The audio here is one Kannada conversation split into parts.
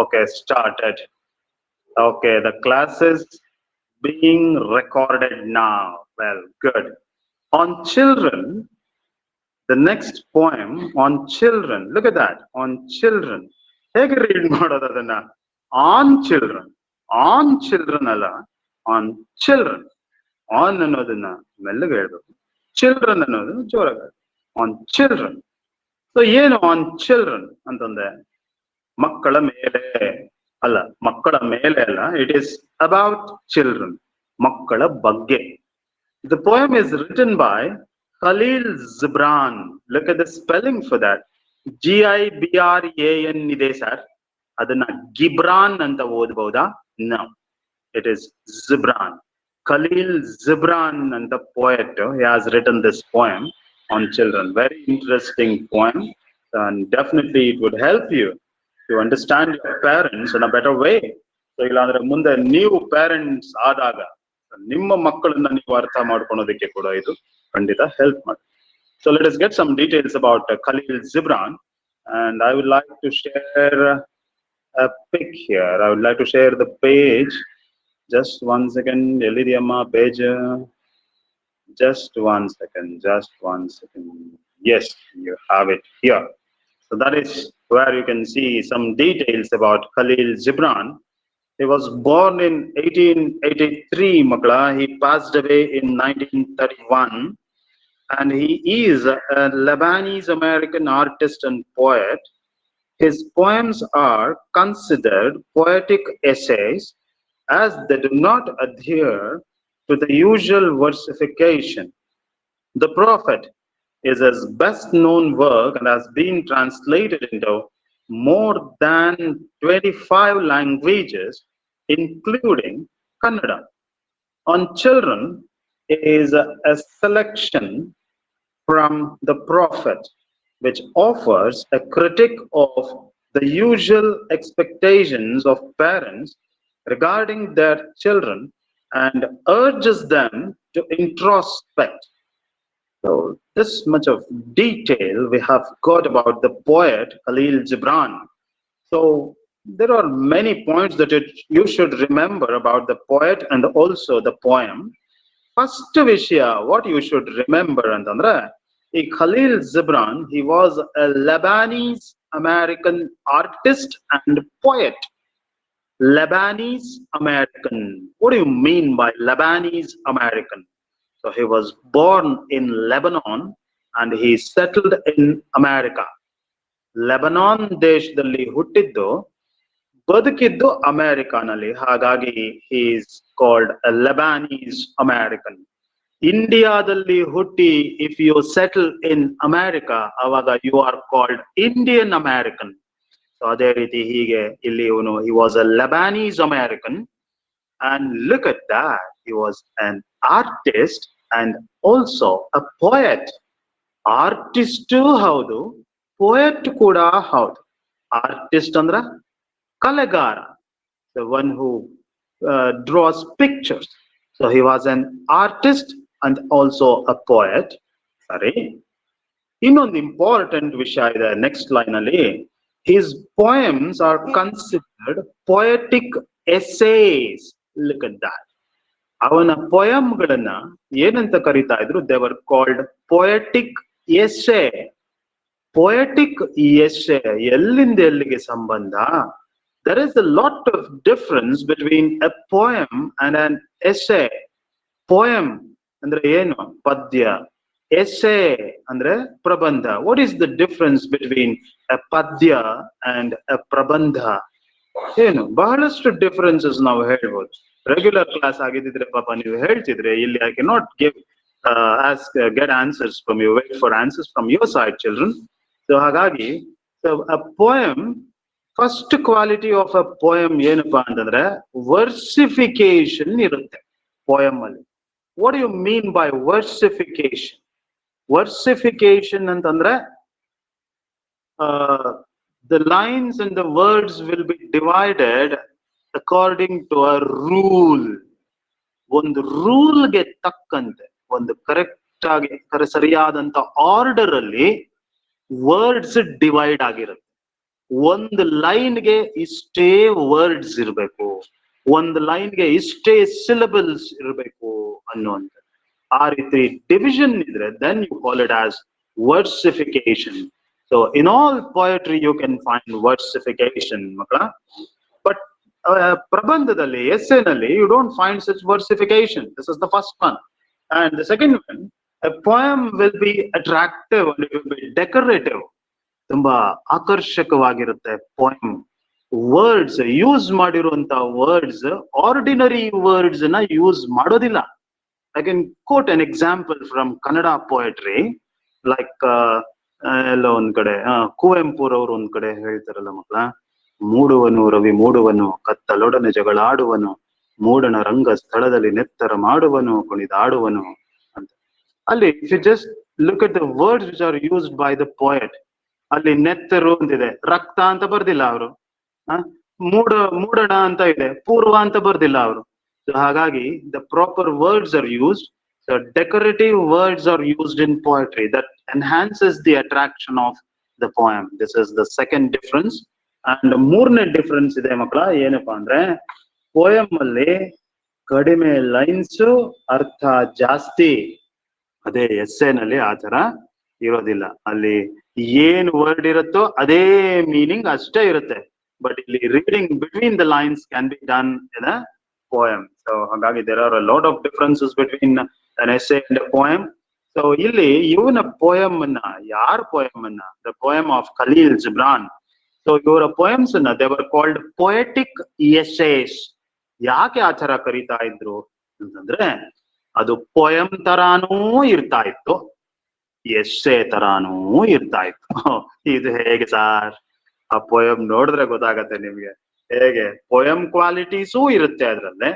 Okay, started. Okay, the class is being recorded now. Well, good. On children, the next poem on children. Look at that. On children. ಹೇಗೆ read ಮಾಡೋದು ಅದನ್ನ? On children. On children ಅಲ್ಲ. On children. On ಅನ್ನೋದನ್ನ ಮೆಲ್ಲಗೆ ಹೇಳ್ಬೇಕು. Children ಅನ್ನೋದನ್ನ ಜೋರಾಗಿ. On children. So ಏನು on children ಅಂತಂದ್ರೆ ಮಕ್ಕಳ ಮೇಲೆ ಅಲ್ಲ, ಮಕ್ಕಳ ಮೇಲೆ ಅಲ್ಲ. It is about children. ಮಕ್ಕಳ ಬಗ್ಗೆ. The poem is written by Khalil Gibran. Look at the spelling for that. Gibran ಇದೆ ಸರ್. ಅದನ್ನ ಗಿಬ್ರಾನ್ ಅಂತ ಓದಬಹುದಾ? No, it is Gibran. Khalil Gibran and the poet, he has written this poem on children. Very interesting poem, and definitely it would help you to understand your parents in a better way. So ಇಲ್ಲಾಂದ್ರೆ ಮುಂದೆ ನೀವು ಪೇರೆಂಟ್ಸ್ ಆದಾಗ ನಿಮ್ಮ ಮಕ್ಕಳನ್ನ ನೀವು ಅರ್ಥ ಮಾಡ್ಕೊಳೋದಕ್ಕೆ ಕೂಡ ಇದು ಖಂಡಿತ ಹೆಲ್ಪ್ ಮಾಡಿ. So let us get some details about Khalil Gibran, and I would like to share a pic here. I would like to share the page. Just one second. Elidiyamma page. Just one second. Yes, you have it here. So that is where you can see some details about Khalil Gibran. He was born in 1883, Makla. He passed away in 1931. And he is a Lebanese American artist and poet. His poems are considered poetic essays as they do not adhere to the usual versification. The Prophet is his best known work and has been translated into more than 25 languages, including Kannada. On children is a selection from the Prophet, which offers a critique of the usual expectations of parents regarding their children and urges them to introspect. So this much of detail we have got about the poet Khalil Gibran. So there are many points that you should remember about the poet and also the poem. First vishya, what you should remember ಅಂತಂದ್ರೆ ಈ Khalil Gibran, he was a Lebanese American artist and poet. Lebanese American. What do you mean by Lebanese American? So he was born in Lebanon and he settled in America. Lebanon ದೇಶದಲ್ಲಿ ಹುಟ್ಟಿದ್ದು, ಬದುಕಿದ್ದು ಅಮೆರಿಕಾನಲ್ಲಿ. ಹಾಗಾಗಿ he is called a Lebanese American. ಇಂಡಿಯಾದಲ್ಲಿ ಹುಟ್ಟಿ if you settle in America, ಅವಾಗ you are called Indian American. So ಅದೇ ರೀತಿ ಹೀಗೆ ಇಲ್ಲಿ ಇವನು he was a Lebanese American, and look at that, he was an artist and also a poet. Artist ಹೌದು, poet ಕೂಡ ಹೌದು. Artist ಅಂದ್ರ ಕಲೆಗಾರ, the one who draws pictures. So he was an artist and also a poet. Sorry. ಇನ್ನೊಂದು ಇಂಪಾರ್ಟೆಂಟ್ ವಿಷಯ ಇದೆ ನೆಕ್ಸ್ಟ್ ಲೈನ್ ಅಲ್ಲಿ. His poems are considered poetic essays. Look at that. ಅವನ ಪೊಯಮ್ಗಳನ್ನ ಏನಂತ ಕರೀತಾ ಇದ್ರು? They were called poetic essay. Poetic essay ಎಲ್ಲಿಂದ ಎಲ್ಲಿಗೆ ಸಂಬಂಧ? There is a lot of difference between a poem and an essay. Poem ಅಂದ್ರೆ ಏನು? ಪದ್ಯ. Essay ಅಂದ್ರೆ ಪ್ರಬಂಧ. What is the difference between a padya and a prabandha? ಏನು ಬಹಳಷ್ಟು ಡಿಫರೆನ್ಸಸ್ ನಾವು ಹೇಳ್ಬೋದು. ರೆಗ್ಯುಲರ್ ಕ್ಲಾಸ್ ಆಗಿದ್ರೆ ಪಾಪ ನೀವು ಹೇಳ್ತಿದ್ರೆ, ಇಲ್ಲಿ I cannot give get answers from you. Wait for answers from your side, children. So ಹಾಗಾಗಿ a poem, first quality of a poem ಏನಪ್ಪಾ ಅಂತಂದ್ರೆ versification ಇರುತ್ತೆ poem ಅಲ್ಲಿ. What do you mean by versification? Versification ಅಂತಂದ್ರೆ the lines and the words will be divided according to a rule. ಒಂದು ರೂಲ್ಗೆ ತಕ್ಕಂತೆ, ಒಂದು ಕರೆಕ್ಟ್ ಆಗಿ ಸರಿಯಾದಂತ ಆರ್ಡರ್ ಅಲ್ಲಿ ವರ್ಡ್ಸ್ ಡಿವೈಡ್ ಆಗಿರುತ್ತೆ. ಒಂದು ಲೈನ್ಗೆ ಇಷ್ಟೇ ವರ್ಡ್ಸ್ ಇರಬೇಕು, ಒಂದು ಲೈನ್ಗೆ ಇಷ್ಟೇ ಸಿಲಬಲ್ಸ್ ಇರಬೇಕು ಅನ್ನುವಂಥದ್ದು. ಆ ರೀತಿ ಡಿವಿಷನ್ ಇದ್ರೆ then you call it as versification. So in all poetry you can find versification, ಮಕ್ಕಳ. But ಪ್ರಬಂಧದಲ್ಲಿ, ಎಸ್ಸೆನಲ್ಲಿ you don't find such versification. This is the first one. And the second one, a poem will be attractive and it will be decorative. ತುಂಬಾ ಆಕರ್ಷಕವಾಗಿರುತ್ತೆ ಪೋಯಮ್. ವರ್ಡ್ಸ್ ಯೂಸ್ ಮಾಡಿರುವಂತ ವರ್ಡ್ಸ್ ಆರ್ಡಿನರಿ ವರ್ಡ್ಸ್ ನ ಯೂಸ್ ಮಾಡೋದಿಲ್ಲ. I can quote an example from Kannada poetry, like ಎಲ್ಲೋ ಒಂದ್ ಕಡೆ ಕುವೆಂಪುರವರು ಒಂದ್ ಕಡೆ ಹೇಳ್ತಾರಲ್ಲ ಮಕ್ಕಳ, ಮೂಡುವನು ರವಿ ಮೂಡುವನು ಕತ್ತಲೊಡನೆ ಜಗಳಾಡುವನು, ಮೂಡನ ರಂಗ ಸ್ಥಳದಲ್ಲಿ ನೆತ್ತರ ಮಾಡುವನು ಕುಣಿದಾಡುವನು ಅಂತ. ಅಲ್ಲಿ if you just look at the words which are used by the poet, ಅಲ್ಲಿ ನೆತ್ತರು ಅಂತಿದೆ, ರಕ್ತ ಅಂತ ಬರ್ದಿಲ್ಲ ಅವರು. ಮೂಡಣ ಅಂತ ಇದೆ, ಪೂರ್ವ ಅಂತ ಬರ್ದಿಲ್ಲ ಅವರು. So ಹಾಗಾಗಿ the proper words are used. So decorative words are used in poetry that enhances the attraction of the poem. This is the second difference. And ಮೂರನೇ ಡಿಫರೆನ್ಸ್ ಇದೆ ಮಕ್ಕಳ, ಏನಪ್ಪಾ ಅಂದ್ರೆ ಪೋಯಮ್ ಅಲ್ಲಿ ಕಡಿಮೆ ಲೈನ್ಸ್, ಅರ್ಥ ಜಾಸ್ತಿ. ಅದೇ ಎಸ್ಸೆನಲ್ಲಿ ಆ ತರ ಇರೋದಿಲ್ಲ. ಅಲ್ಲಿ ಏನ್ ವರ್ಡ್ ಇರುತ್ತೋ ಅದೇ ಮೀನಿಂಗ್ ಅಷ್ಟೇ ಇರುತ್ತೆ. ಬಟ್ ಇಲ್ಲಿ reading between the lines can be done in a poem. So ಹಾಗಾಗಿ there are a lot of differences between an essay and a poem. So ಇಲ್ಲಿ ಇವನ poem ಅನ್ನ, ಯಾರ poem ಅನ್ನ, the poem of Khalil Gibran. So ಇವರ poems ಅನ್ನ they were called poetic essays. ಯಾಕೆ ಆ ತರ ಕರೀತಾ ಇದ್ರು ಅಂತಂದ್ರೆ ಅದು poem ತರಾನೂ ಇರ್ತಾ ಇತ್ತು, ಎಸ್ಸೆ ತರಾನೂ ಇರ್ತಾ ಇತ್ತು. ಇದು ಹೇಗೆ ಸಾರ್? ಆ poem ನೋಡಿದ್ರೆ ಗೊತ್ತಾಗತ್ತೆ ನಿಮ್ಗೆ ಹೇಗೆ poem ಕ್ವಾಲಿಟೀಸು ಇರುತ್ತೆ ಅದ್ರಲ್ಲೇ,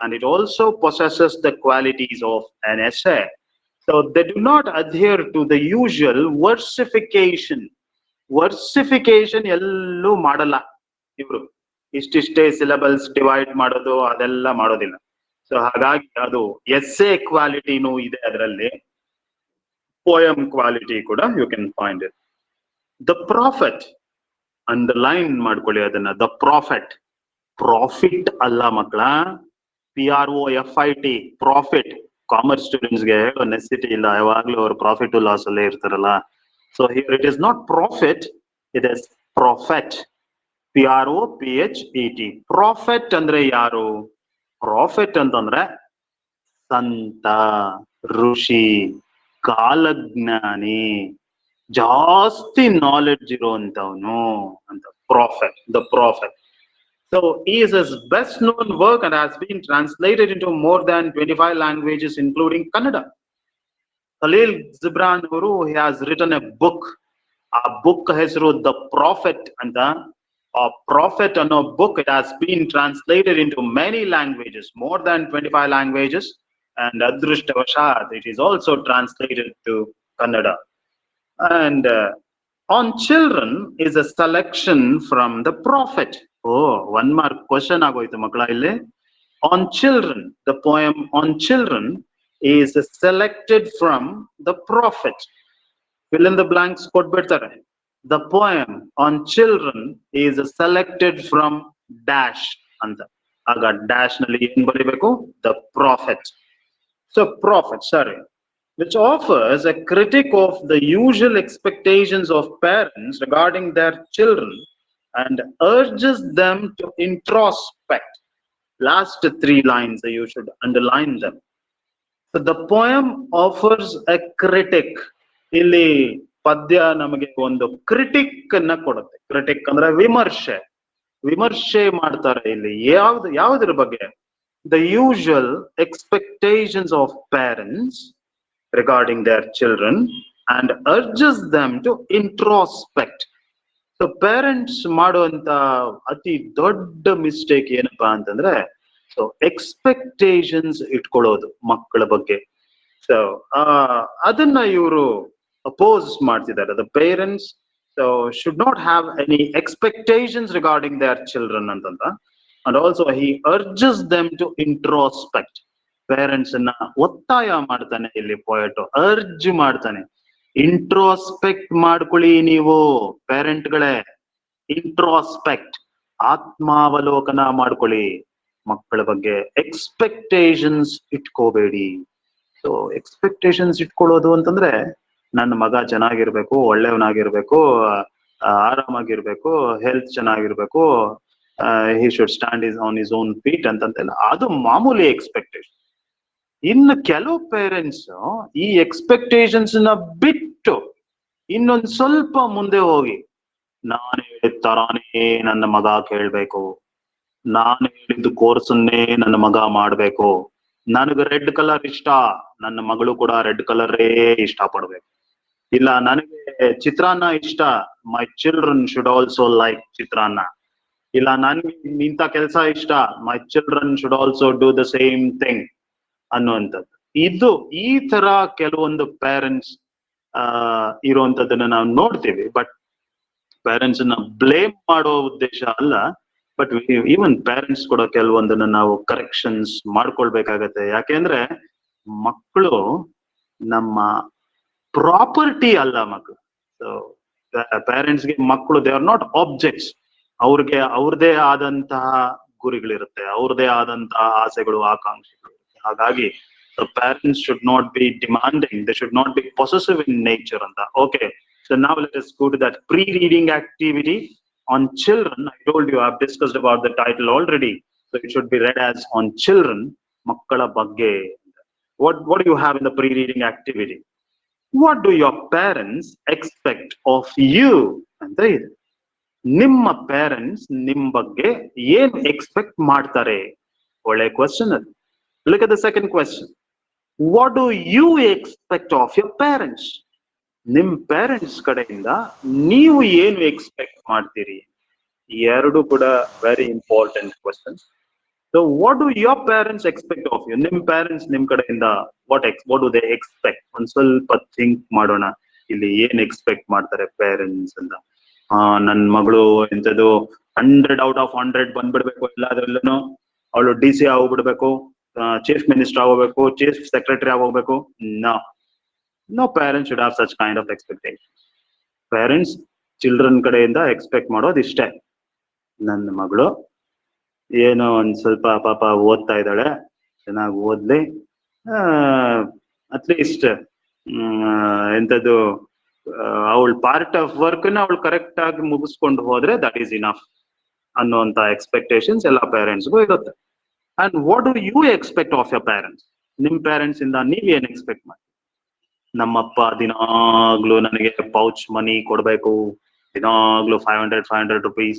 and it also possesses the qualities of an essay. So they do not adhere to the usual versification. Versification ಎಲ್ಲೂ ಮಾಡಲ್ಲ ಇವ್ರು, ಇಷ್ಟಿಷ್ಟೇ ಸಿಲಬಲ್ಸ್ ಡಿವೈಡ್ ಮಾಡೋದು ಅದೆಲ್ಲ ಮಾಡೋದಿಲ್ಲ. ಸೊ ಹಾಗಾಗಿ ಅದು ಎಸ್ಸೆ ಕ್ವಾಲಿಟಿನೂ ಇದೆ ಅದರಲ್ಲಿ, poem quality ಕೂಡ you can find it. The prophet, underline ಮಾಡ್ಕೊಳ್ಳಿ ಅದನ್ನ, ದ ಪ್ರಾಫಿಟ್. ಪ್ರಾಫಿಟ್ ಅಲ್ಲ ಮಕ್ಕಳ, PROFIT, ಪ್ರಾಫಿಟ್. ಕಾಮರ್ಸ್ ಸ್ಟೂಡೆಂಟ್ಸ್ಗೆ ಹೇಳೋ ನೆಸಿಟಿ ಇಲ್ಲ, ಯಾವಾಗ್ಲೂ ಅವ್ರು ಪ್ರಾಫಿಟ್ ಲಾಸ್ ಅಲ್ಲೇ ಇರ್ತಾರಲ್ಲ. So here it is not profit, it is prophet, PROPHET. Prophet ಅಂದ್ರೆ ಯಾರು? ಪ್ರಾಫೆಟ್ ಅಂತಂದ್ರೆ ಸಂತ, ಋಷಿ, ಕಾಲಜ್ಞಾನಿ, ಜಾಸ್ತಿ ನಾಲೆಡ್ಜ್ ಇರುವಂತವನು ಅಂತ prophet, the prophet. So his best known work and has been translated into more than 25 languages including Kannada. Khalil Gibran ಅವರು he has written a book. ಆ book ಹೆಸರು ದ ಪ್ರಾಫೆಟ್ ಅಂತ. ಆ ಪ್ರಾಫೆಟ್ ಅನ್ನೋ book, it has been translated into many languages, more than 25 languages, and adruštavashat it is also translated to Kannada. And on children is a selection from the prophet. Oh, one mark question agoytu makla ille. On children, the poem on children is selected from the prophet. Fill in the blanks kodbirtare. The poem on children is selected from dash anta. Aga dash nalli ಏನು ಬರಿಬೇಕು? The prophet. So prophet, sorry, which offers a critic of the usual expectations of parents regarding their children and urges them to introspect. Last 3 lines, you should underline them. So the poem offers a critic. ಇಲ್ಲಿ ಪದ್ಯ ನಮಗೆ ಒಂದು ಕ್ರಿಟಿಕ್ ಅನ್ನ ಕೊಡುತ್ತೆ. ಕ್ರಿಟಿಕ್ ಅಂದ್ರೆ ವಿಮರ್ಶೆ, ವಿಮರ್ಶೆ ಮಾಡ್ತಾರೆ ಇಲ್ಲಿ. ಯಾವುದ್ರ ಬಗ್ಗೆ? The usual expectations of parents regarding their children and urges them to introspect. So parents ಮಾಡುವಂತ ಅತಿ ದೊಡ್ಡ ಮಿಸ್ಟೇಕ್ ಏನಪ್ಪಾ ಅಂತಂದ್ರೆ, ಸೊ ಎಕ್ಸ್ಪೆಕ್ಟೇಷನ್ಸ್ ಇಟ್ಕೊಳ್ಳೋದು ಮಕ್ಕಳ ಬಗ್ಗೆ. ಸೊ ಅದನ್ನ ಇವರು ಅಪೋಸ್ ಮಾಡ್ತಿದ್ದಾರೆ. The parents so should not have any expectations regarding their children ಅಂತಂತ. And also he urges them to introspect. Parents ಅನ್ನ ಒತ್ತಾಯ ಮಾಡ್ತಾನೆ ಇಲ್ಲಿ ಪೋಯಟ್, ಅರ್ಜ್ ಮಾಡ್ತಾನೆ, ಇಂಟ್ರೋಸ್ಪೆಕ್ಟ್ ಮಾಡ್ಕೊಳ್ಳಿ ನೀವು ಪೇರೆಂಟ್ಗಳೇ. ಇಂಟ್ರಾಸ್ಪೆಕ್ಟ್, ಆತ್ಮಾವಲೋಕನ ಮಾಡ್ಕೊಳ್ಳಿ ಮಕ್ಕಳ ಬಗ್ಗೆ. ಎಕ್ಸ್ಪೆಕ್ಟೇಷನ್ಸ್ ಇಟ್ಕೋಬೇಡಿ. ಸೊ ಎಕ್ಸ್ಪೆಕ್ಟೇಷನ್ಸ್ ಇಟ್ಕೊಳ್ಳೋದು ಅಂತಂದ್ರೆ ನನ್ನ ಮಗ ಚೆನ್ನಾಗಿರ್ಬೇಕು, ಒಳ್ಳೆಯವನಾಗಿರ್ಬೇಕು, ಆರಾಮಾಗಿರ್ಬೇಕು, ಹೆಲ್ತ್ ಚೆನ್ನಾಗಿರ್ಬೇಕು, he should stand his on his own feet ಅಂತಂತೆಲ್ಲ, ಅದು ಮಾಮೂಲಿ ಎಕ್ಸ್ಪೆಕ್ಟೇಷನ್. ಇನ್ನು ಕೆಲವು ಪೇರೆಂಟ್ಸ್ ಈ ಎಕ್ಸ್ಪೆಕ್ಟೇಷನ್ಸ್ ನ ಬಿಟ್ಟು ಇನ್ನೊಂದ್ ಸ್ವಲ್ಪ ಮುಂದೆ ಹೋಗಿ, ನಾನು ಹೇಳಿದ ತರಾನೇ ನನ್ನ ಮಗ ಕೇಳ್ಬೇಕು, ನಾನು ಹೇಳಿದ್ದು ಕೋರ್ಸನ್ನೇ ನನ್ನ ಮಗ ಮಾಡ್ಬೇಕು, ನನಗೆ ರೆಡ್ ಕಲರ್ ಇಷ್ಟ, ನನ್ನ ಮಗಳು ಕೂಡ ರೆಡ್ ಕಲರೇ ಇಷ್ಟ ಪಡ್ಬೇಕು, ಇಲ್ಲ ನನಗೆ ಚಿತ್ರಾನ್ನ ಇಷ್ಟ, my children should also like chitranna, ಇಲ್ಲ ನನ್ಗೆ ಇಂಥ ಕೆಲಸ ಇಷ್ಟ, my children should also do the same thing ಅನ್ನುವಂಥದ್ದು. ಇದು ಈ ತರ ಕೆಲವೊಂದು ಪೇರೆಂಟ್ಸ್ ಇರುವಂತದ್ದನ್ನ ನಾವು ನೋಡ್ತೀವಿ. ಬಟ್ ಪೇರೆಂಟ್ಸ್ ನ ಬ್ಲೇಮ್ ಮಾಡೋ ಉದ್ದೇಶ ಅಲ್ಲ, ಬಟ್ ಈವನ್ ಪೇರೆಂಟ್ಸ್ ಕೂಡ ಕೆಲವೊಂದನ್ನ ನಾವು ಕರೆಕ್ಷನ್ಸ್ ಮಾಡ್ಕೊಳ್ಬೇಕಾಗತ್ತೆ. ಯಾಕೆಂದ್ರೆ ಮಕ್ಕಳು ನಮ್ಮ ಪ್ರಾಪರ್ಟಿ ಅಲ್ಲ ಮಕ್ಕಳು. ಸೊ ಪೇರೆಂಟ್ಸ್ಗೆ ಮಕ್ಕಳು ದೇ ಆರ್ ನಾಟ್ ಆಬ್ಜೆಕ್ಟ್ಸ್. ಅವ್ರಿಗೆ ಅವ್ರದೇ ಆದಂತಹ ಗುರಿಗಳಿರುತ್ತೆ, ಅವ್ರದೇ ಆದಂತಹ ಆಸೆಗಳು, ಆಕಾಂಕ್ಷೆಗಳು. ಹಾಗಾಗಿ parents should not be demanding, they should not be possessive in nature ಅಂತ. Okay, so now let us go to that pre-reading activity on children. I told you, I've discussed about the title already, so it should be read as on children, ಮಕ್ಕಳ ಬಗ್ಗೆ. What do you have in the pre-reading activity? What do your parents expect of you ಅಂತ ಇದೆ. ನಿಮ್ಮ ಪೇರೆಂಟ್ಸ್ ನಿಮ್ ಬಗ್ಗೆ ಏನ್ ಎಕ್ಸ್ಪೆಕ್ಟ್ ಮಾಡ್ತಾರೆ? ಒಳ್ಳೆ ಕ್ವಶನ್ ಅದು. Look at the second question. What do you expect of your parents? ನಿಮ್ ಪೇರೆಂಟ್ಸ್ ಕಡೆಯಿಂದ ನೀವು ಏನು ಎಕ್ಸ್ಪೆಕ್ಟ್ ಮಾಡ್ತೀರಿ? ಎರಡು ಕೂಡ very important questions. So what do your parents expect of you? ನಿಮ್ ಪೇರೆಂಟ್ಸ್ ನಿಮ್ ಕಡೆಯಿಂದ ವಾಟ್ ಡು ದೇ ಎಕ್ಸ್ಪೆಕ್ಟ್? ಒಂದ್ ಸ್ವಲ್ಪ ಥಿಂಕ್ ಮಾಡೋಣ, ಇಲ್ಲಿ ಏನ್ ಎಕ್ಸ್ಪೆಕ್ಟ್ ಮಾಡ್ತಾರೆ ಪೇರೆಂಟ್ಸ್ ಅಂತ. ನನ್ ಮಗಳು ಎಂತದ್ದು 100/100 ಬಂದ್ಬಿಡ್ಬೇಕು, ಎಲ್ಲಾದ್ರಲ್ಲೂ ಅವಳು DC ಆಗ್ಬಿಡ್ಬೇಕು, ಚೀಫ್ ಮಿನಿಸ್ಟರ್ ಆಗೋಗ್ಬೇಕು, ಚೀಫ್ ಸೆಕ್ರೆಟರಿ ಆಗೋಗ್ಬೇಕು. No parents should have such kind of expectation. Parents children ಕಡೆಯಿಂದ ಎಕ್ಸ್ಪೆಕ್ಟ್ ಮಾಡೋದು ಇಷ್ಟೇ, ನನ್ನ ಮಗಳು ಏನೋ ಒಂದ್ ಸ್ವಲ್ಪ ಪಾಪ ಓದ್ತಾ ಇದ್ದಾಳೆ, ಚೆನ್ನಾಗಿ ಓದ್ಲಿ, ಅಟ್ಲೀಸ್ಟ್ ಎಂತದ್ದು ಅವಳ ಪಾರ್ಟ್ ಆಫ್ ವರ್ಕ್ ನ ಅವಳು ಕರೆಕ್ಟ್ ಆಗಿ ಮುಗಿಸ್ಕೊಂಡು ಹೋದ್ರೆ ದಟ್ ಈಸ್ ಇನಫ್ ಅನ್ನುವಂತ ಎಕ್ಸ್ಪೆಕ್ಟೇಷನ್ಸ್ ಎಲ್ಲ ಪೇರೆಂಟ್ಸ್ಗೂ ಇರುತ್ತೆ. And what do you expect of your parents? ನಿಮ್ ಪೇರೆಂಟ್ಸ್ ಇಂದ ನೀವ್ ಏನ್ ಎಕ್ಸ್ಪೆಕ್ಟ್ ಮಾಡಿ? ನಮ್ಮಪ್ಪ ದಿನಾಗ್ಲೂ ನನಗೆ ಪೌಚ್ ಮನಿ ಕೊಡ್ಬೇಕು, ದಿನಾಗ್ಲೂ 500 rupees,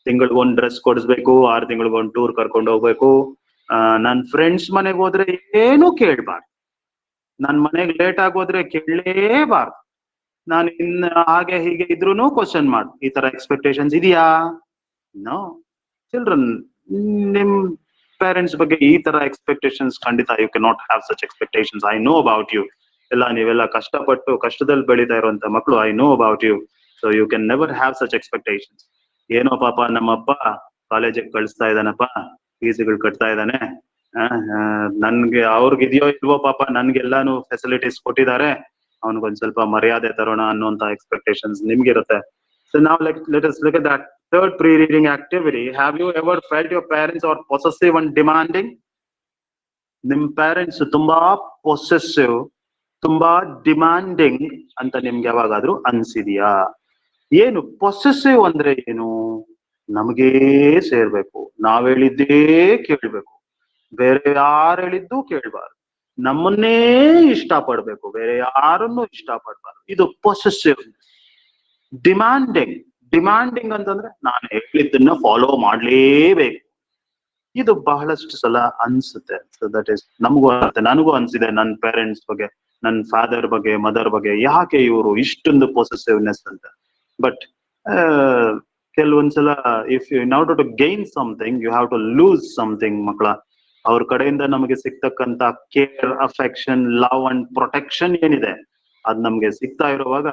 ತಿಂಗಳಿಗೊಂದು ಡ್ರೆಸ್ ಕೊಡಿಸ್ಬೇಕು, 6 ತಿಂಗಳಿಗೊಂದು ಟೂರ್ ಕರ್ಕೊಂಡು ಹೋಗ್ಬೇಕು, ನನ್ ಫ್ರೆಂಡ್ಸ್ ಮನೆಗೆ ಹೋದ್ರೆ ಏನೂ ಕೇಳ್ಬಾರ್ದು, ನನ್ ಮನೆಗೆ ಲೇಟ್ ಆಗೋದ್ರೆ ಕೇಳಲೇಬಾರ್ದು, ನಾನು ಇನ್ನು ಹಾಗೆ ಹೀಗೆ ಇದ್ರೂನು ಕ್ವಶನ್ ಮಾಡು. ಈ ತರ ಎಕ್ಸ್ಪೆಕ್ಟೇಷನ್ಸ್ ಇದೆಯಾ? ನೋ. ಚಿಲ್ಡ್ರನ್, ನಿಮ್ ಪೇರೆಂಟ್ಸ್ ಬಗ್ಗೆ ಈ ತರ ಎಕ್ಸ್ಪೆಕ್ಟೇಷನ್ಸ್ ಖಂಡಿತ you can not have such expectations. I know about you. ಎಲ್ಲ ನೀವೆಲ್ಲ ಕಷ್ಟಪಟ್ಟು ಕಷ್ಟದಲ್ಲಿ ಬೆಳೀತಾ ಇರುವಂತ ಮಕ್ಕಳು, I know about you. So you can never have such expectations. ಏನೋ ಪಾಪ ನಮ್ಮಪ್ಪ ಕಾಲೇಜಿಗೆ ಕಳಿಸ್ತಾ ಇದ್ದಾನಪ್ಪ, ಫೀಸ್ಗಳು ಕಟ್ತಾ ಇದ್ದಾನೆ, ನನ್ಗೆ ಅವ್ರಿಗಿದೆಯೋ ಇಲ್ವೋ ಪಾಪ, ನನ್ಗೆಲ್ಲಾನು ಫೆಸಿಲಿಟೀಸ್ ಕೊಟ್ಟಿದ್ದಾರೆ, ಅವನಿಗೊಂದ್ ಸ್ವಲ್ಪ ಮರ್ಯಾದೆ ತರೋಣ ಅನ್ನುವಂತ ಎಕ್ಸ್ಪೆಕ್ಟೇಷನ್ಸ್ ನಿಮ್ಗಿರುತ್ತೆ. ಸೊ ನಾವು let us look at that third pre-reading activity. Have you ever felt your parents are possessive and demanding? ನಿಮ್ ಪೇರೆಂಟ್ಸ್ ತುಂಬಾ ಪೊಸೆಸಿವ್, ತುಂಬಾ ಡಿಮಾಂಡಿಂಗ್ ಅಂತ ನಿಮ್ಗೆ ಯಾವಾಗಾದ್ರೂ ಅನ್ಸಿದ್ಯಾ? ಏನು ಪೊಸೆಸಿವ್ ಅಂದ್ರೆ ಏನು? ನಮಗೇ ಸೇರ್ಬೇಕು, ನಾವ್ ಹೇಳಿದ್ದೇ ಕೇಳ್ಬೇಕು, ಬೇರೆ ಯಾರು ಹೇಳಿದ್ದು ಕೇಳ್ಬಾರ್ದು, ನಮ್ಮನ್ನೇ ಇಷ್ಟ ಪಡ್ಬೇಕು, ಬೇರೆ ಯಾರನ್ನು ಇಷ್ಟ ಪಡ್ಬಾರ್ದು. ಇದು ಪೊಸೆಸಿವ್. ಡಿಮಾಂಡಿಂಗ್ ಅಂತಂದ್ರೆ ನಾನು ಹೇಳಿದ್ದನ್ನ ಫಾಲೋ ಮಾಡ್ಲೇಬೇಕು. ಇದು ಬಹಳಷ್ಟು ಸಲ ಅನ್ಸುತ್ತೆ. ಸೊ ದಟ್ ಈಸ್ ನಮಗೂ ಅನ್ಸುತ್ತೆ, ನನಗೂ ಅನ್ಸಿದೆ ನನ್ನ ಪೇರೆಂಟ್ಸ್ ಬಗ್ಗೆ, ನನ್ನ ಫಾದರ್ ಬಗ್ಗೆ, ಮದರ್ ಬಗ್ಗೆ, ಯಾಕೆ ಇವರು ಇಷ್ಟೊಂದು ಪೊಸೆಸಿವ್ನೆಸ್ ಅಂತ. ಬಟ್ ಕೆಲವೊಂದ್ಸಲ if in order to gain something you have to lose something. ಮಕ್ಕಳ ಅವ್ರ ಕಡೆಯಿಂದ ನಮಗೆ ಸಿಗ್ತಕ್ಕಂತ care, affection, love and protection ಏನಿದೆ ಅದ್ ನಮ್ಗೆ ಸಿಗ್ತಾ ಇರುವಾಗ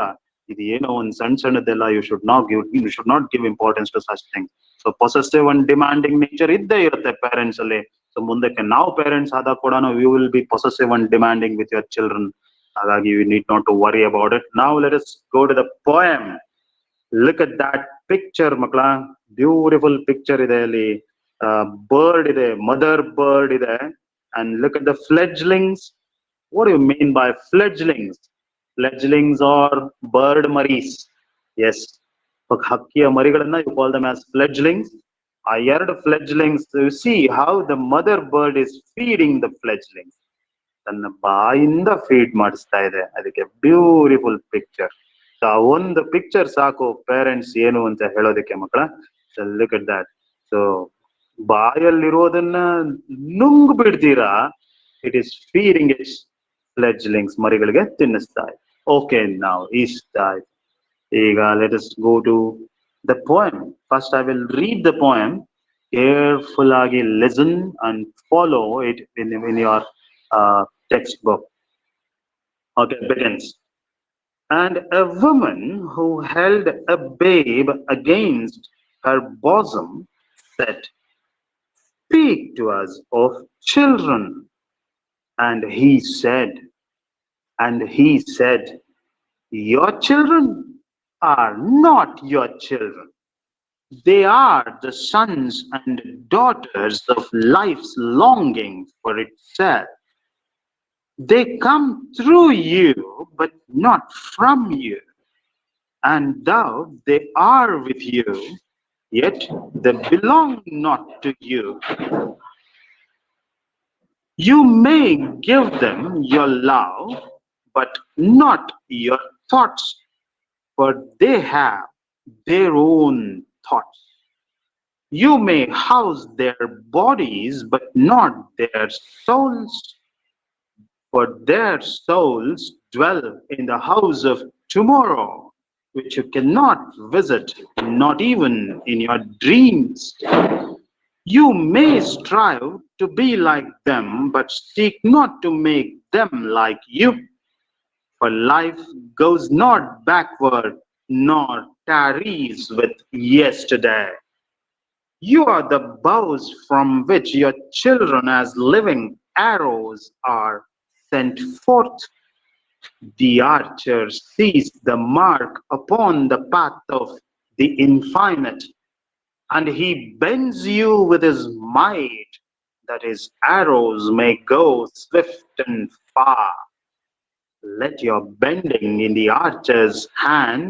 ಇದು ಏನೋ ಒಂದ್ ಸಣ್ಣದೆಲ್ಲ you should not give importance to such thing. So possessive and demanding nature ಇದ್ದೇ ಇರುತ್ತೆ ಪೇರೆಂಟ್ಸ್ ಅಲ್ಲಿ. ಸೊ ಮುಂದಕ್ಕೆ ನಾವು ಪೇರೆಂಟ್ಸ್ ಆದಾಗ ಕೂಡ you will be possessive and demanding with your children. ಹಾಗಾಗಿ you need not to worry about it. Now let us go to the poem. Look at that picture makla, beautiful picture ide ali, bird ide, mother bird ide, and look at the fledglings. What do you mean by fledglings? Fledglings or bird maris? Yes, hakkiya marigalanna you call them as fledglings. ಆ ಎರಡು fledglings, you see how the mother bird is feeding the fledglings. ತನ್ನ ಬಾಯಿಂದ ಫೀಡ್ ಮಾಡಿಸ್ತಾ ಇದೆ. ಅದಕ್ಕೆ ಬ್ಯೂಟಿಫುಲ್ ಪಿಕ್ಚರ್. ಸೊ ಆ ಒಂದು ಪಿಕ್ಚರ್ ಸಾಕು ಪೇರೆಂಟ್ಸ್ ಏನು ಅಂತ ಹೇಳೋದಕ್ಕೆ ಮಕ್ಕಳ. So look at that. So ಬಾಯಲ್ಲಿರೋದನ್ನ ನುಂಗ್ ಬಿಡ್ತೀರಾ, it is feeding its fledglings, ಮರಿಗಳಿಗೆ ತಿನ್ನಿಸ್ತಾ ಇದೆ. ಓಕೆ, ನಾವು ಇಷ್ಟ ಆಯ್ತು. ಈಗ let us go to the poem. First I will read the poem. Careful agi listen and follow it in your textbook. Okay, begins. And a woman who held a babe against her bosom said, "Speak to us of children." And he said, "Your children are not your children. They are the sons and daughters of life's longing for itself. They come through you, but not from you. And though they are with you, yet they belong not to you. You may give them your love, but not your thoughts, for they have their own thoughts. You may house their bodies, but not their souls, for their souls dwell in the house of tomorrow, which you cannot visit, not even in your dreams. You may strive to be like them, but seek not to make them like you. For life goes not backward, nor tarries with yesterday. You are the bows from which your children as living arrows are sent forth. The archer sees the mark upon the path of the infinite, and he bends you with his might, that his arrows may go swift and far. Let your bending in the archer's hand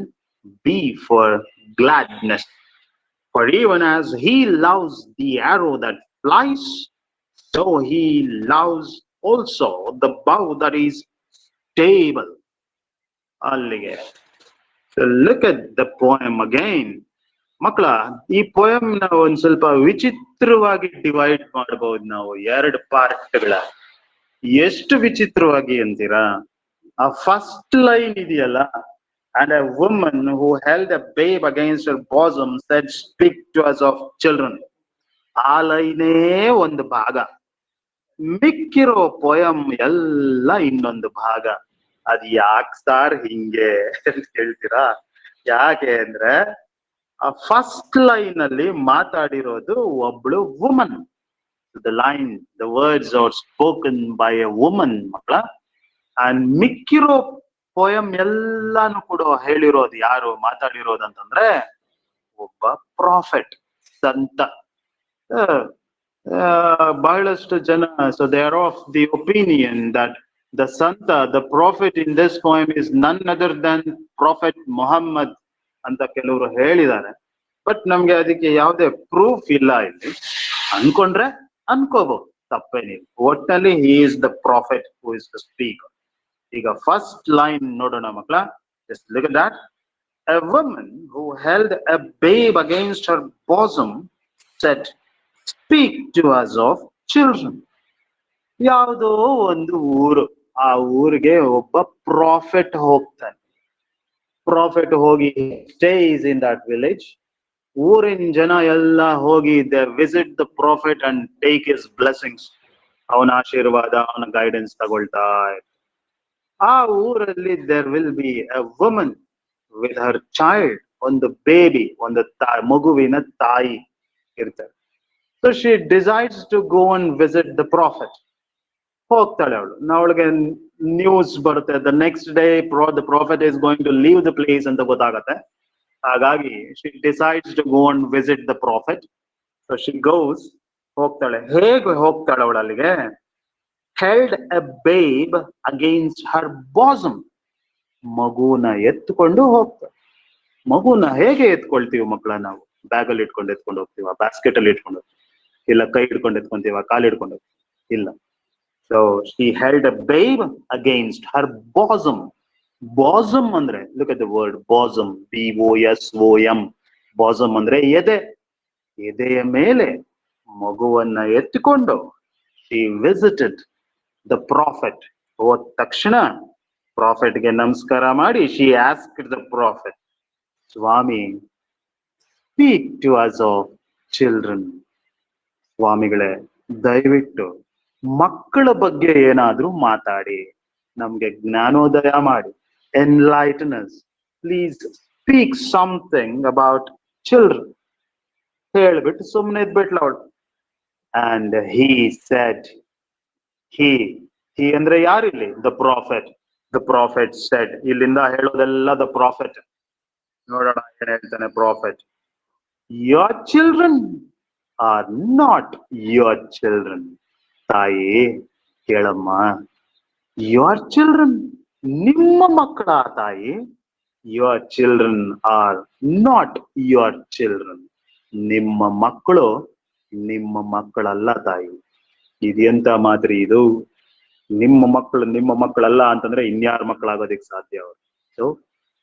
be for gladness. For even as he loves the arrow that flies, so he loves also the bow that is stable. Allige. So look at the poem again. ಮಕ್ಕಳ, ಈ ಪೋಯಮ್ ನ ಒಂದ್ ಸ್ವಲ್ಪ ವಿಚಿತ್ರವಾಗಿ ಡಿವೈಡ್ ಮಾಡಬಹುದು ನಾವು ಎರಡು ಪಾರ್ಟ್ಗಳ. ಎಷ್ಟು ವಿಚಿತ್ರವಾಗಿ ಅಂತೀರಾ? ಆ ಫಸ್ಟ್ ಲೈನ್ ಇದೆಯಲ್ಲ, and a woman who held a babe against her bosom said, "Speak to us of children." ಆ ಲೈನೇ ಒಂದು ಭಾಗ, ಮಿಕ್ಕಿರೋ ಪೋಯಮ್ ಎಲ್ಲ ಇನ್ನೊಂದು ಭಾಗ. ಅದ್ ಯಾಕೆ ಸಾರ್ ಹಿಂಗೆ ಅಂತ ಹೇಳ್ತೀರಾ? ಯಾಕೆ ಅಂದ್ರೆ ಆ ಫಸ್ಟ್ ಲೈನ್ ಅಲ್ಲಿ ಮಾತಾಡಿರೋದು ಒಬ್ಳು woman. the words are spoken by a woman ಮಕ್ಕಳ. ಅಂಡ್ ಮಿಕ್ಕಿರೋ ಪೋಯಮ್ ಎಲ್ಲಾನು ಕೂಡ ಹೇಳಿರೋದು ಯಾರು, ಮಾತಾಡಿರೋದಂತಂದ್ರೆ ಒಬ್ಬ ಪ್ರಾಫೆಟ್, ಸಂತ. ಬಹಳಷ್ಟು ಜನ, so they are of the opinion that the santa, the prophet in this poem is none other than Prophet Muhammad ಅಂತ ಕೆಲವರು ಹೇಳಿದ್ದಾರೆ. ಬಟ್ ನಮ್ಗೆ ಅದಕ್ಕೆ ಯಾವುದೇ ಪ್ರೂಫ್ ಇಲ್ಲ ಇಲ್ಲಿ. ಅನ್ಕೊಂಡ್ರೆ ಅನ್ಕೋಬಹುದು, ತಪ್ಪೇನಿಲ್ಲ. ಒಟ್ಟಲ್ಲಿ he is the prophet who is the speaker. ಈಗ ಫಸ್ಟ್ ಲೈನ್ ನೋಡೋಣ ಮಕ್ಕಳ. Just look at that. A woman who held a babe against her bosom said, "Speak to us of children." ಯಾವುದೋ ಒಂದು ಊರು, ಆ ಊರಿಗೆ ಒಬ್ಬ ಪ್ರಾಫೆಟ್ ಹೋಗ್ತಾನೆ. ಪ್ರಾಫೆಟ್ ಹೋಗಿ stays in that village. ಊರಿನ ಜನ ಎಲ್ಲ ಹೋಗಿ they visit the prophet and take his blessings. ಅವನ ಆಶೀರ್ವಾದ, ಅವನ ಗೈಡೆನ್ಸ್ ತಗೊಳ್ತಾ. ಆ ಊರಲ್ಲಿ there will be a woman with her child, ಒಂದು ಬೇಬಿ, ಒಂದು ಮಗುವಿನ ತಾಯಿ ಇರ್ತಾರೆ. So she decides to go and visit the prophet. ಹೋಗ್ತಾಳೆ ಅವಳು. ಅವಳಿಗೆ ನ್ಯೂಸ್ ಬರುತ್ತೆ, the next day the prophet is going to leave the place ಅಂತ ಗೊತ್ತಾಗತ್ತೆ. ಹಾಗಾಗಿ she decides to go and visit the prophet. So she goes, ಹೋಗ್ತಾಳೆ. ಹೇಗೆ ಹೋಗ್ತಾಳೆ ಅವಳು ಅಲ್ಲಿಗೆ? held a babe against her bosom. ಮಗುನ ಎತ್ಕೊಂಡು ಹೋಗ್ತಾಳೆ. ಮಗುನ ಹೇಗೆ ಎತ್ಕೊಳ್ತೀವಿ ಮಕ್ಕಳ? ನಾವು ಬ್ಯಾಗಲ್ಲಿ ಇಟ್ಕೊಂಡು ಎತ್ಕೊಂಡು ಹೋಗ್ತೀವ, ಬ್ಯಾಸ್ಕೆಟ್ ಅಲ್ಲಿ ಇಟ್ಕೊಂಡು ಹೋಗ್ತೀವಿ, ಇಲ್ಲ ಕೈ ಹಿಡ್ಕೊಂಡು ಎತ್ಕೊಂತೀವ, ಕಾಲು ಹಿಡ್ಕೊಂಡು ಹೋಗ್ತೀವಿ? ಇಲ್ಲ. So she held a babe against her bosom. bosom ಅಂದ್ರೆ, look at the word bosom, BOSOM. bosom ಅಂದ್ರೆ ಎದೆ. ಎದೆಯ ಮೇಲೆ ಮಗುವನ್ನ ಎತ್ತಿಕೊಂಡು she visited the prophet. ಹೋದ ತಕ್ಷಣ ಪ್ರಾಫೆಟ್ಗೆ ನಮಸ್ಕಾರ ಮಾಡಿ she asked the prophet, Swami, speak to us of children. ಸ್ವಾಮಿಗಳೇ, ದಯವಿಟ್ಟು ಮಕ್ಕಳ ಬಗ್ಗೆ ಏನಾದ್ರೂ ಮಾತಾಡಿ, ನಮ್ಗೆ ಜ್ಞಾನೋದಯ ಮಾಡಿ. enlighten us, please speak something about children. ಹೇಳ್ಬಿಟ್ಟು ಸುಮ್ಮನೆ ಇದ್ಬಿಟ್ಲ ಅವಳು. and he said, he ಅಂದ್ರೆ ಯಾರಿಲ್ಲಿ? the prophet said. ಇಲ್ಲಿಂದ ಹೇಳೋದೆಲ್ಲ the prophet. ನೋಡೋಣ ಏನ್ ಹೇಳ್ತಾನೆ prophet. your children are not your children. ತಾಯಿ ಕೇಳಮ್ಮ, your children ನಿಮ್ಮ ಮಕ್ಕಳ ತಾಯಿ. your children are not your children. ನಿಮ್ಮ ಮಕ್ಕಳು ನಿಮ್ಮ ಮಕ್ಕಳಲ್ಲ ತಾಯಿ. ಇದೆಂತ ಮಾತ್ರಿ ಇದು? ನಿಮ್ಮ ಮಕ್ಕಳಲ್ಲ ಅಂತಂದ್ರೆ ಇನ್ಯಾರ ಮಕ್ಕಳಾಗೋದಿಕ್ ಸಾಧ್ಯ ಅವರು? So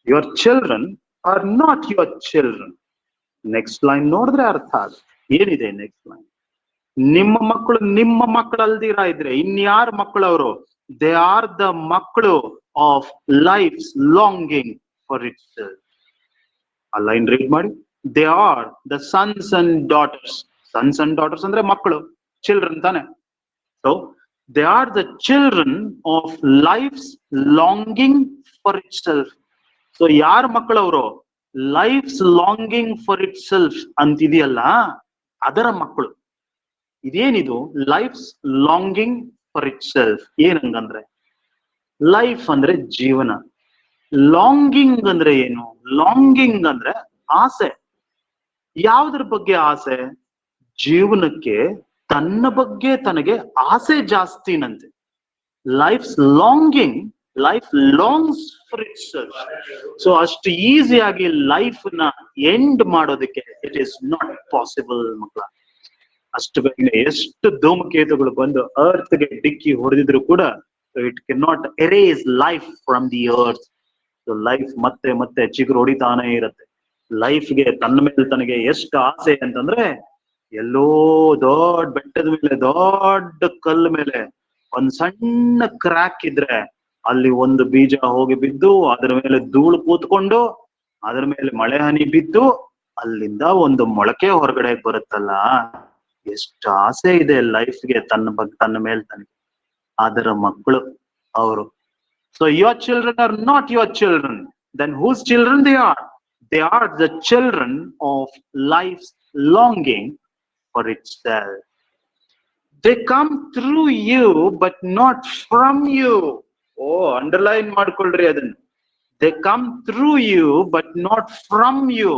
your children are not your children. Next line ನೋಡಿದ್ರೆ ಅರ್ಥ ಆಗ ಏನಿದೆ. ನೆಕ್ಸ್ಟ್ ಲೈನ್, ನಿಮ್ಮ ಮಕ್ಕಳಲ್ದಿರ ಇದ್ರೆ ಇನ್ಯಾರ ಮಕ್ಕಳು ಅವರು? ದೇ ಆರ್ ದ ಮಕ್ಕಳು of life's longing for itself. ಆ ಲೈನ್ ರೀಡ್ ಮಾಡಿ. They are the sons and daughters. Sons and daughters ಅಂದ್ರೆ ಮಕ್ಕಳು, ಚಿಲ್ಡ್ರನ್ ತಾನೆ. So they are the children of life's longing for itself. So ಯಾರ ಮಕ್ಕಳವರು? Life's longing for itself ಅಂತಿದೆಯಲ್ಲ, ಅದರ ಮಕ್ಕಳು. ಇದೇನಿದು life's longing for itself? ಏನಂಗಂದ್ರೆ, ಲೈಫ್ ಅಂದ್ರೆ ಜೀವನ, ಲಾಂಗಿಂಗ್ ಅಂದ್ರೆ ಏನು? ಲಾಂಗಿಂಗ್ ಅಂದ್ರೆ ಆಸೆ. ಯಾವುದ್ರ ಬಗ್ಗೆ ಆಸೆ? ಜೀವನಕ್ಕೆ ತನ್ನ ಬಗ್ಗೆ ತನಗೆ ಆಸೆ ಜಾಸ್ತಿನಂತೆ. Life's longing, life longs for itself. So ಅಷ್ಟು ಈಸಿಯಾಗಿ ಲೈಫ್ ನ ಎಂಡ್ ಮಾಡೋದಕ್ಕೆ ಇಟ್ ಈಸ್ ನಾಟ್ ಪಾಸಿಬಲ್ ಮಕ್ಕಳ. ಅಷ್ಟು ಬೇಗ ಎಷ್ಟು ಧೂಮಕೇತುಗಳು ಬಂದು ಅರ್ತ್ ಗೆ ಡಿಕ್ಕಿ ಹೊಡೆದಿದ್ರು ಕೂಡ it can not erase life from the earth. Life ಮತ್ತೆ ಚಿಗುರು ಹೊಡಿತಾನೆ ಇರುತ್ತೆ. ಲೈಫ್ಗೆ ತನ್ನ ಮೇಲೆ ತನಗೆ ಎಷ್ಟು ಆಸೆ ಅಂತಂದ್ರೆ, ಎಲ್ಲೋ ದೊಡ್ಡ ಬೆಟ್ಟದ ಮೇಲೆ, ದೊಡ್ಡ ಕಲ್ಲು ಮೇಲೆ ಒಂದ್ ಸಣ್ಣ ಕ್ರ್ಯಾಕ್ ಇದ್ರೆ ಅಲ್ಲಿ ಒಂದು ಬೀಜ ಹೋಗಿ ಬಿದ್ದು ಅದರ ಮೇಲೆ ಧೂಳು ಕೂತ್ಕೊಂಡು ಅದರ ಮೇಲೆ ಮಳೆ ಹನಿ ಬಿದ್ದು ಅಲ್ಲಿಂದ ಒಂದು ಮೊಳಕೆ ಹೊರಗಡೆ ಬರುತ್ತಲ್ಲ. ಎಷ್ಟು ಆಸೆ ಇದೆ ಲೈಫ್ಗೆ ತನ್ನ ಮೇಲೆ ತನಗೆ. ಅದರ ಮಕ್ಕಳು ಅವರು. So your children are not your children. Then whose children they are? They are the children of life's longing for itself. They come through you but not from you. Underline ಮಾಡ್ಕೊಳ್ರಿ ಅದನ್ನ. They come through you but not from you.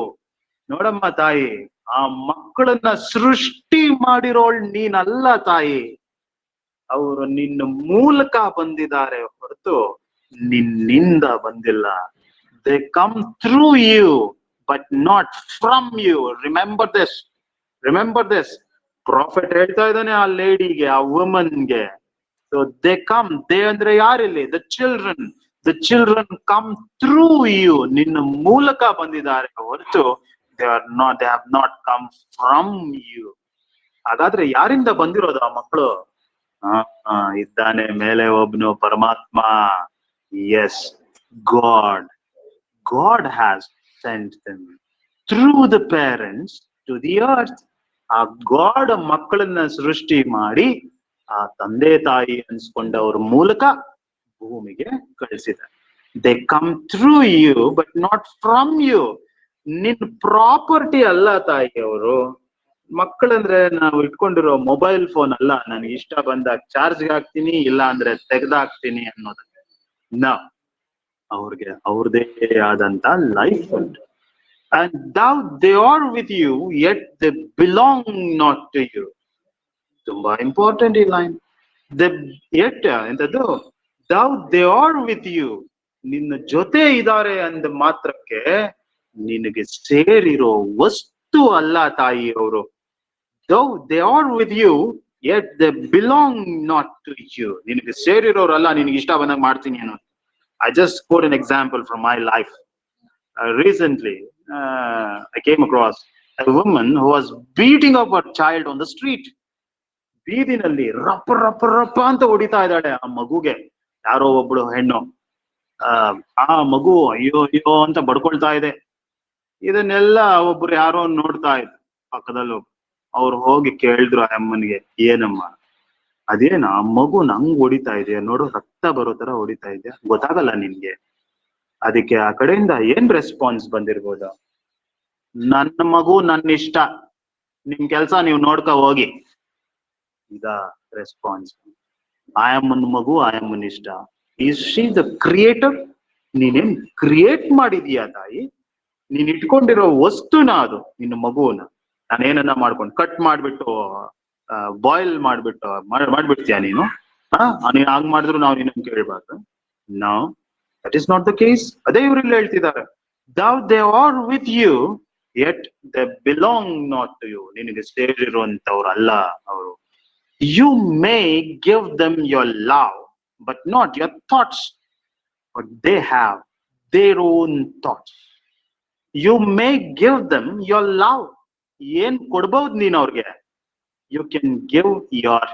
ನೋಡಮ್ಮ ತಾಯಿ, ಆ ಮಕ್ಕಳನ್ನ ಸೃಷ್ಟಿ ಮಾಡಿರೋಳ್ ನೀನಲ್ಲ ತಾಯಿ. ಅವರು ನಿನ್ನ ಮೂಲಕ ಬಂದಿದ್ದಾರೆ ಹೊರತು ನಿನ್ನಿಂದ ಬಂದಿಲ್ಲ. They come through you but not from you. Remember this. Prophet ಹೇಳ್ತಾ ಇದ್ದಾನೆ ಆ ಲೇಡಿಗೆ, ಆ ವುಮನ್ಗೆ. ಸೊ they come, they ಅಂದ್ರೆ ಯಾರಿಲ್ಲಿ? the children come through you. ನಿನ್ನ ಮೂಲಕ ಬಂದಿದ್ದಾರೆ ಹೊರತು they have not come from you. ಹಾಗಾದ್ರೆ ಯಾರಿಂದ ಬಂದಿರೋದು ಆ ಮಕ್ಕಳು? ಇದ್ದಾನೆ ಮೇಲೆ ಒಬ್ನು ಪರಮಾತ್ಮ. Yes, God has sent them through the parents to the earth. ಆ ಗಾಡ್ ಮಕ್ಕಳನ್ನ ಸೃಷ್ಟಿ ಮಾಡಿ ಆ ತಂದೆ ತಾಯಿ ಅನ್ಸ್ಕೊಂಡವ್ರ ಮೂಲಕ ಭೂಮಿಗೆ ಕಳಿಸಿದ್ದಾರೆ. They come through you but not from you. ನಿನ್ ಪ್ರಾಪರ್ಟಿ ಅಲ್ಲ ತಾಯಿ ಅವರು. ಮಕ್ಕಳಂದ್ರೆ ನಾವು ಇಟ್ಕೊಂಡಿರೋ ಮೊಬೈಲ್ ಫೋನ್ ಅಲ್ಲ, ನನಗೆ ಇಷ್ಟ ಬಂದಾಗ ಚಾರ್ಜ್ಗೆ ಹಾಕ್ತೀನಿ, ಇಲ್ಲ ಅಂದ್ರೆ ತೆಗ್ದಾಕ್ತೀನಿ ಅನ್ನೋದಕ್ಕೆ. ಅವ್ರಿಗೆ ಅವ್ರದೇ ಆದಂತ ಲೈಫ್ ಉಂಟು. and thou they are with you, yet they belong not to you. ತುಂಬಾ ಇಂಪಾರ್ಟೆಂಟ್ ಈ ಲೈನ್. ದ ಯಟ್ ಎಂತದ್ದು, thou they are with you, ನಿನ್ನ ಜೊತೆ ಇದ್ದಾರೆ ಅಂದ ಮಾತ್ರಕ್ಕೆ ನಿನಗೆ ಸೇರಿರೋ ವಸ್ತು ಅಲ್ಲ ತಾಯಿ ಅವರು. though they are with you, yet they belong not to you. ನಿನಗೆ ಸೇರಿರೋರಲ್ಲ, ನಿನಗೆ ಇಷ್ಟ ಬಂದಾಗ ಮಾಡ್ತೀನಿ ಅನ್ನೋ. I just quote an example from my life. Recently, I came across a woman who was beating up her child on the street. ಬೀದಿನಲ್ಲಿ ರಪ್ಪ ರಪ್ಪ ರಪ್ಪ ಅಂತ ಹೊಡಿತಾ ಇದ್ದಾಳೆ ಆ ಮಗುಗೆ. ಯಾರೋ ಒಬ್ಳು ಹೆಣ್ಣು ಆ ಮಗು ಅಯ್ಯೋ ಅಯ್ಯೋ ಅಂತ ಬಡ್ಕೊಳ್ತಾ ಇದೆ. ಇದನ್ನೆಲ್ಲ ಒಬ್ರು ಯಾರೋ ನೋಡ್ತಾ ಇದ್ರು ಪಕ್ಕದಲ್ಲಿ. ಅವ್ರು ಹೋಗಿ ಕೇಳಿದ್ರು ಆ ಅಮ್ಮನಿಗೆ, ಏನಮ್ಮ ಅದೇನ ಆ ಮಗು ನಂಗ್ ಹೊಡಿತಾ ಇದೆಯಾ ನೋಡು, ರಕ್ತ ಬರೋ ತರ ಹೊಡಿತಾ ಇದೆಯಾ, ಗೊತ್ತಾಗಲ್ಲ ನಿನ್ಗೆ? ಅದಕ್ಕೆ ಆ ಕಡೆಯಿಂದ ಏನ್ ರೆಸ್ಪಾನ್ಸ್ ಬಂದಿರ್ಬೋದು? ನನ್ನ ಮಗು ನನ್ನ ಇಷ್ಟ, ನಿಮ್ ಕೆಲ್ಸ ನೀವು ನೋಡ್ಕೊ ಹೋಗಿ. ಈಗ ರೆಸ್ಪಾನ್ಸ್, ಆಯಮ್ಮನ ಮಗು ಆಯಮ್ಮನ ಇಷ್ಟ. Is she the creator? ನೀನೇನ್ ಕ್ರಿಯೇಟ್ ಮಾಡಿದೀಯಾ ತಾಯಿ? ನೀನ್ ಇಟ್ಕೊಂಡಿರೋ ವಸ್ತುನ ಅದು, ನಿನ್ನ ಮಗುವನ್ನ ನಾನೇನನ್ನ ಮಾಡ್ಕೊಂಡು ಕಟ್ ಮಾಡ್ಬಿಟ್ಟು ಬಾಯ್ಲ್ ಮಾಡ್ಬಿಡ್ತೀಯ ನೀನು? ನೀನ್ ಹಂಗ್ ಮಾಡಿದ್ರು ನಾವು ನಿನ್ನ ಕೇಳ್ಬಾರ್ದು. ನಾವು that is not the case. ಅದೇ ಇವ್ರಲ್ಲಿ ಹೇಳ್ತಿದ್ದಾರೆ, thou they are with you, yet they belong not to you. ನಿನಗೆ ಸೇರಿರುವಂತವ್ರು ಅಲ್ಲ ಅವರು. You may give them your love, but not your thoughts, but they have their own thoughts. You may give them your love. ಏನ್ ಕೊಡ್ಬಹುದು ನೀನ್ ಅವ್ರಿಗೆ? You can give your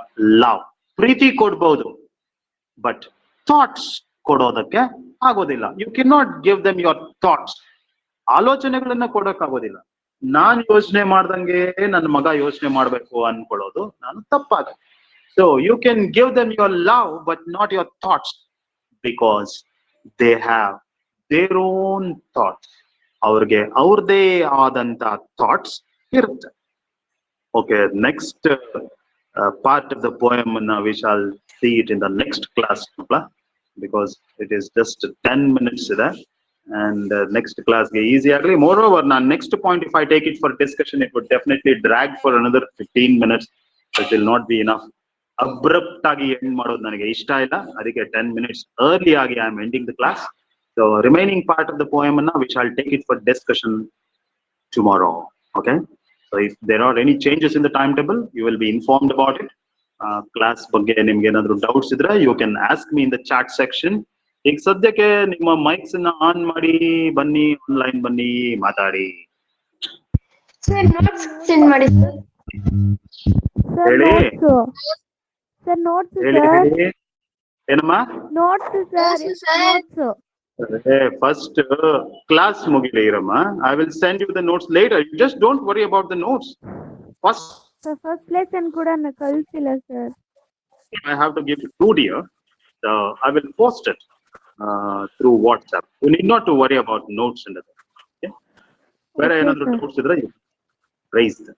love, ಪ್ರೀತಿ ಕೊಡ್ಬಹುದು, ಬಟ್ ಥಾಟ್ಸ್ ಕೊಡೋದಕ್ಕೆ ಆಗೋದಿಲ್ಲ. You cannot give them your thoughts. ಆಲೋಚನೆಗಳನ್ನ ಕೊಡಕ್ಕಾಗೋದಿಲ್ಲ. ನಾನ್ ಯೋಚನೆ ಮಾಡ್ದಂಗೆ ನನ್ನ ಮಗ ಯೋಚನೆ ಮಾಡ್ಬೇಕು ಅನ್ಕೊಳ್ಳೋದು ನಾನು ತಪ್ಪಾಗ. So you can give them your love but not your thoughts, because they have their own thoughts. ಅವ್ರಿಗೆ ಅವ್ರದೇ ಆದಂತ ಥಾಟ್ಸ್ ಇರುತ್ತೆ. Okay, next part of the poem we shall see it in the next class, because it is just 10 minutes there. And next class ge easy agli. Moreover, na next point, if I take it for discussion, it would definitely drag for another 15 minutes. It will not be enough. Abrupt agi end madodu nanage ishta illa, adike 10 minutes early agi I am ending the class. So remaining part of the poem na we shall take it for discussion tomorrow. Okay, so if there are any changes in the timetable, you will be informed about it. Class ಬಗ್ಗೆ ನಿಮ್ಗೆ ಏನಾದ್ರು ಡೌಟ್ಸ್ ಇದ್ರೆ you can ask me in the chat section. ಈಗ ಸದ್ಯಕ್ಕೆ ನಿಮ್ಮ ಮೈಕ್ಸ್ ನ ಆನ್ ಮಾಡಿ ಬನ್ನಿ, ಆನ್ಲೈನ್ ಬನ್ನಿ, ಮಾತಾಡಿ. ಸರ್ ನೋಟ್ಸ್ ಸೆಂಡ್ ಮಾಡಿ ಸರ್. ಹೇಳಿ ಸರ್ ನೋಟ್ಸ್ ಹೇಳಿ ಹೇಳಿ. ಏನಮ್ಮ? Notes sir, notes. First class ಮುಗಿಲಿ ಇರಮ್ಮ. I will send you the notes later. You just don't worry about the notes. First lesson ಕೂಡ ಕಳಿಸಿಲ್ಲ sir. I have to give you 2 dear. So I will post it through WhatsApp. You need not to worry about notes and that. Okay? Where I another notes idra raise them.